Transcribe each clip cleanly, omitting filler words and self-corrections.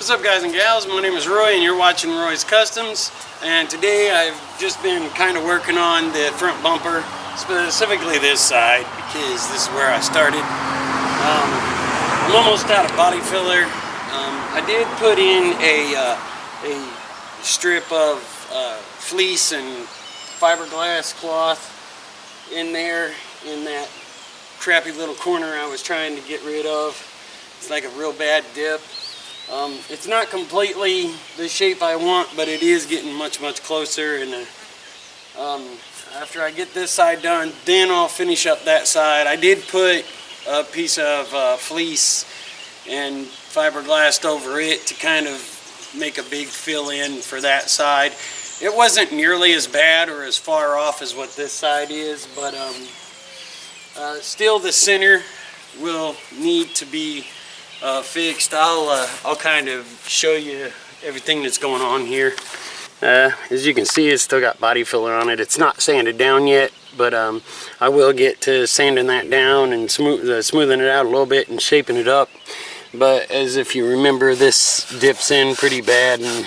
What's up, guys and gals? My name is Roy and you're watching Roy's Customs, and today I've just been kind of working on the front bumper, specifically this side because this is where I started. I'm almost out of body filler. I did put in a strip of fleece and fiberglass cloth in there in that crappy little corner I was trying to get rid of. It's like a real bad dip. It's not completely the shape I want, but it is getting much closer, and after I get this side done, then I'll finish up that side. I did put a piece of fleece and fiberglass over it to kind of make a big fill in for that side. It wasn't nearly as bad or as far off as what this side is, but still the center will need to be fixed. I'll kind of show you everything that's going on here. As you can see, it's still got body filler on it. It's not sanded down yet, but I will get to sanding that down and smoothing it out a little bit and shaping it up. But as if you remember, this dips in pretty bad, and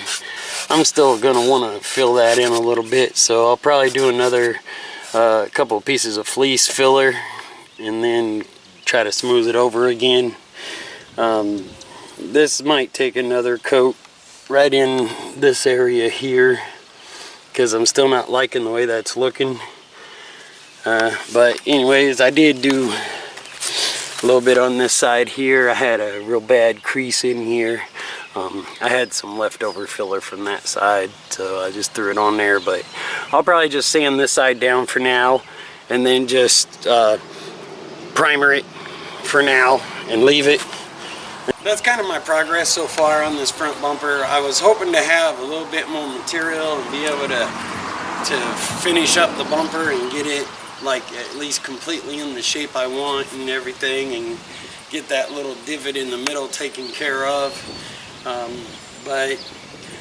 I'm still gonna want to fill that in a little bit. So I'll probably do another couple of pieces of fleece filler and then try to smooth it over again. This might take another coat right in this area here because I'm still not liking the way that's looking. But anyways, I did do a little bit on this side here. I had a real bad crease in here. I had some leftover filler from that side, so I just threw it on there. But I'll probably just sand this side down for now and then just primer it for now and leave it. That's kind of my progress so far on this front bumper. I was hoping to have a little bit more material and be able to finish up the bumper and get it like at least completely in the shape I want and everything, and get that little divot in the middle taken care of. But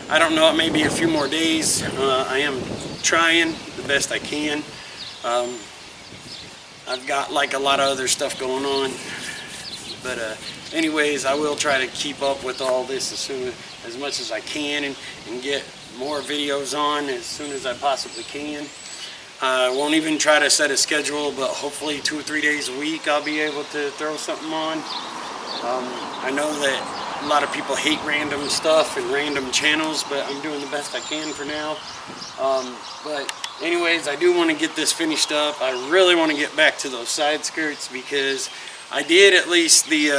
I don't know, it may be a few more days. I am trying the best I can. I've got like a lot of other stuff going on, but anyways, I will try to keep up with all this as much as I can and get more videos on as soon as I possibly can. I won't even try to set a schedule, but hopefully 2 or 3 days a week I'll be able to throw something on. I know that a lot of people hate random stuff and random channels, but I'm doing the best I can for now. But anyways, I do want to get this finished up. I really want to get back to those side skirts because I did, at least the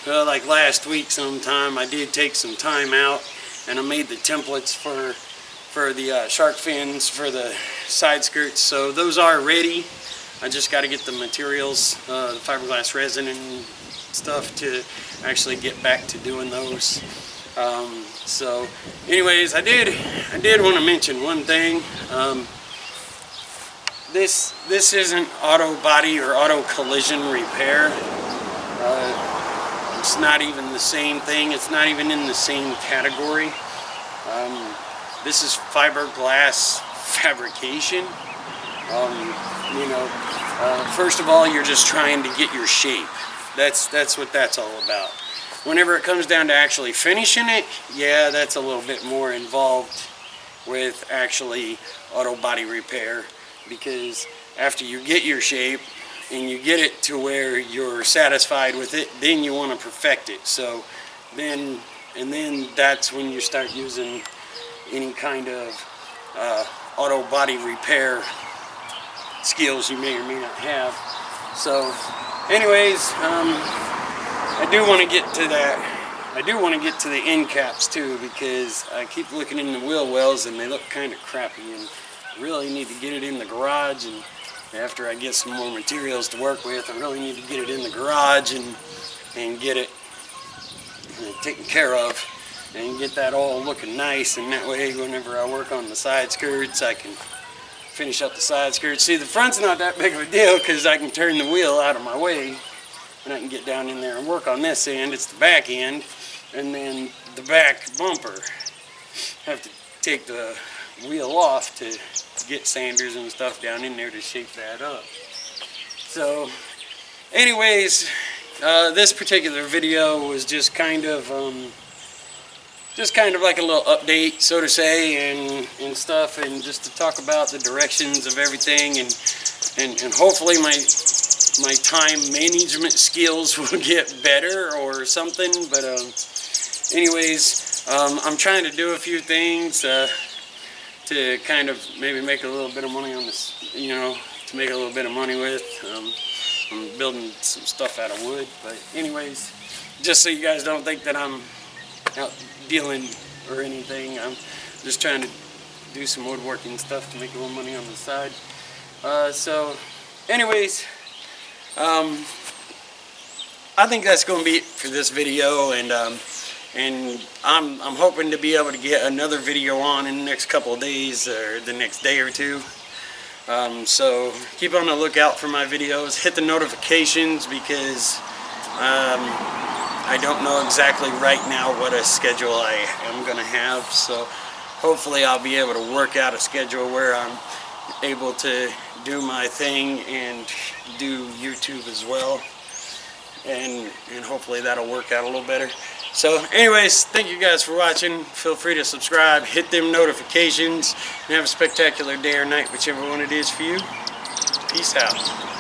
like last week sometime, I did take some time out and I made the templates for the shark fins for the side skirts. So those are ready. I just got to get the materials, the fiberglass resin and stuff, to actually get back to doing those. So anyways, I did want to mention one thing. This isn't auto body or auto collision repair. It's not even the same thing. It's not even in the same category. This is fiberglass fabrication. First of all, you're just trying to get your shape. That's what that's all about. Whenever it comes down to actually finishing it, yeah, that's a little bit more involved with actually auto body repair, because after you get your shape and you get it to where you're satisfied with it, then you want to perfect it. So then that's when you start using any kind of auto body repair skills you may or may not have. So anyways, I do want to get to that. I do want to get to the end caps too, because I keep looking in the wheel wells and they look kind of crappy, and really need to get it in the garage. And after I get some more materials to work with, I really need to get it in the garage and get it taken care of and get that all looking nice. And that way, whenever I work on the side skirts, I can finish up the side skirts. See, the front's not that big of a deal because I can turn the wheel out of my way and I can get down in there and work on this end. It's the back end, and then the back bumper. I have to take the wheel off to get sanders and stuff down in there to shape that up. So anyways, this particular video was just kind of just kind of like a little update, so to say, and stuff, and just to talk about the directions of everything, and hopefully my time management skills will get better or something. But anyways, I'm trying to do a few things to kind of maybe make a little bit of money on this, you know, to make a little bit of money with. I'm building some stuff out of wood, but anyways, just so you guys don't think that I'm out dealing or anything, I'm just trying to do some woodworking stuff to make a little money on the side. So anyways, I think that's going to be it for this video, and I'm hoping to be able to get another video on in the next couple of days or the next day or two. So keep on the lookout for my videos. Hit the notifications, because I don't know exactly right now what a schedule I am going to have. So hopefully I'll be able to work out a schedule where I'm able to do my thing and do YouTube as well. And hopefully that'll work out a little better. So anyways, thank you guys for watching. Feel free to subscribe, hit them notifications, and have a spectacular day or night, whichever one it is for you. Peace out.